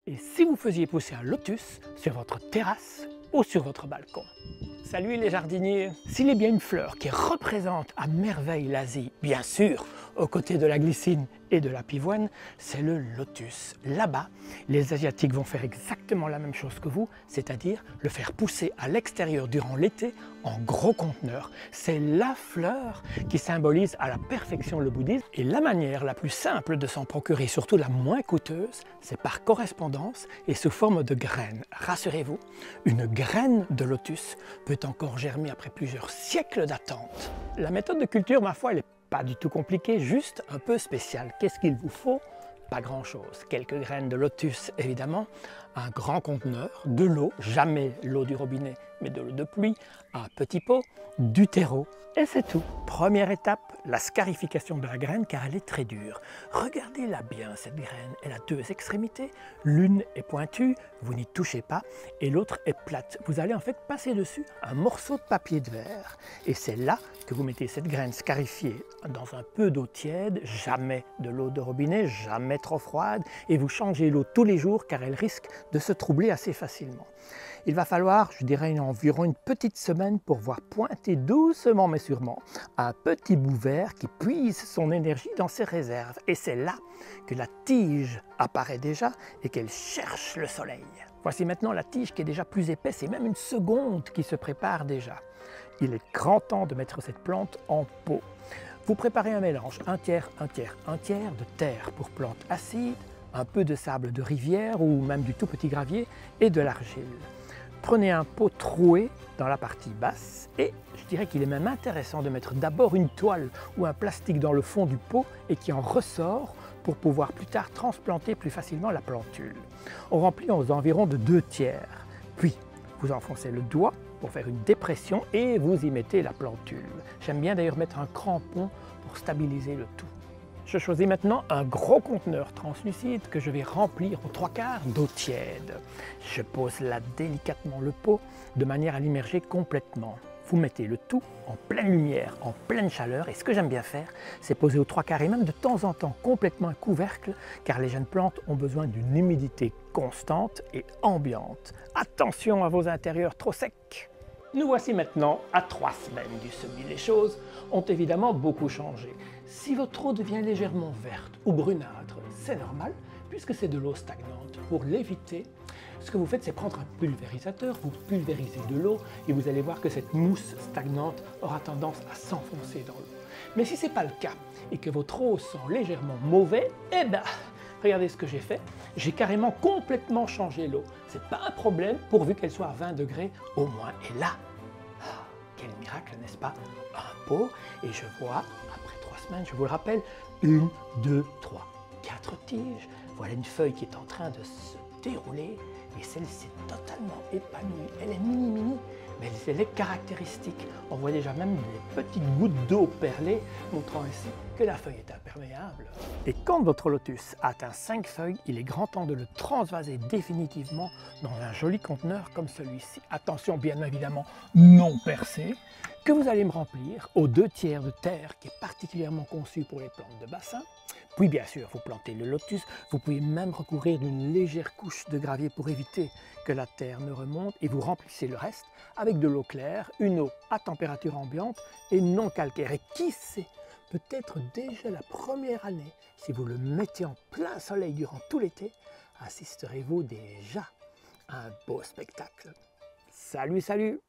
Et si vous faisiez pousser un lotus sur votre terrasse ou sur votre balcon? Salut les jardiniers! S'il est bien une fleur qui représente à merveille l'Asie, bien sûr, aux côtés de la glycine et de la pivoine, c'est le lotus. Là-bas, les Asiatiques vont faire exactement la même chose que vous, c'est-à-dire le faire pousser à l'extérieur durant l'été en gros conteneurs. C'est la fleur qui symbolise à la perfection le bouddhisme et la manière la plus simple de s'en procurer, surtout la moins coûteuse, c'est par correspondance et sous forme de graines. Rassurez-vous, une graine de lotus peut encore germer après plusieurs siècles d'attente. La méthode de culture, ma foi, elle n'est pas du tout compliquée, juste un peu spéciale. Qu'est-ce qu'il vous faut? Pas grand-chose. Quelques graines de lotus, évidemment, un grand conteneur, de l'eau, jamais l'eau du robinet, mais de l'eau de pluie, un petit pot, du terreau, et c'est tout. Première étape, la scarification de la graine, car elle est très dure. Regardez-la bien, cette graine. Elle a deux extrémités. L'une est pointue, vous n'y touchez pas, et l'autre est plate. Vous allez en fait passer dessus un morceau de papier de verre. Et c'est là que vous mettez cette graine scarifiée dans un peu d'eau tiède, jamais de l'eau de robinet, jamais trop froide, et vous changez l'eau tous les jours, car elle risque de se troubler assez facilement. Il va falloir, je dirais, environ une petite semaine pour voir pointer doucement mais sûrement un petit bout vert qui puise son énergie dans ses réserves. Et c'est là que la tige apparaît déjà et qu'elle cherche le soleil. Voici maintenant la tige qui est déjà plus épaisse et même une seconde qui se prépare déjà. Il est grand temps de mettre cette plante en pot. Vous préparez un mélange, un tiers de terre pour plante acide, un peu de sable de rivière ou même du tout petit gravier et de l'argile. Prenez un pot troué dans la partie basse et je dirais qu'il est même intéressant de mettre d'abord une toile ou un plastique dans le fond du pot et qui en ressort pour pouvoir plus tard transplanter plus facilement la plantule. On remplit aux environs de 2/3. Puis vous enfoncez le doigt pour faire une dépression et vous y mettez la plantule. J'aime bien d'ailleurs mettre un crampon pour stabiliser le tout. Je choisis maintenant un gros conteneur translucide que je vais remplir aux 3/4 d'eau tiède. Je pose là délicatement le pot de manière à l'immerger complètement. Vous mettez le tout en pleine lumière, en pleine chaleur, et ce que j'aime bien faire, c'est poser aux 3/4 et même de temps en temps complètement un couvercle, car les jeunes plantes ont besoin d'une humidité constante et ambiante. Attention à vos intérieurs trop secs! Nous voici maintenant à 3 semaines du semis. Les choses ont évidemment beaucoup changé. Si votre eau devient légèrement verte ou brunâtre, c'est normal puisque c'est de l'eau stagnante. Pour l'éviter, ce que vous faites, c'est prendre un pulvérisateur, vous pulvérisez de l'eau et vous allez voir que cette mousse stagnante aura tendance à s'enfoncer dans l'eau. Mais si ce n'est pas le cas et que votre eau sent légèrement mauvais, eh bien, regardez ce que j'ai fait. J'ai carrément complètement changé l'eau. C'est pas un problème pourvu qu'elle soit à 20 degrés au moins. Et là, quel miracle, n'est-ce pas? Un pot, et je vois, après 3 semaines, je vous le rappelle, 1, 2, 3, 4 tiges. Voilà une feuille qui est en train de se dérouler, et celle-ci est totalement épanouie. Elle est mini, mais elle est caractéristique. On voit déjà même des petites gouttes d'eau perlées, montrant ainsi que la feuille est imperméable. Et quand votre lotus atteint 5 feuilles, il est grand temps de le transvaser définitivement dans un joli conteneur comme celui-ci. Attention, bien évidemment, non percé, que vous allez me remplir aux 2/3 de terre qui est particulièrement conçue pour les plantes de bassin. Puis bien sûr, vous plantez le lotus, vous pouvez même recourir d'une légère couche de gravier pour éviter que la terre ne remonte et vous remplissez le reste avec de l'eau claire, une eau à température ambiante et non calcaire. Et qui sait, peut-être déjà la première année, si vous le mettez en plein soleil durant tout l'été, assisterez-vous déjà à un beau spectacle. Salut, salut!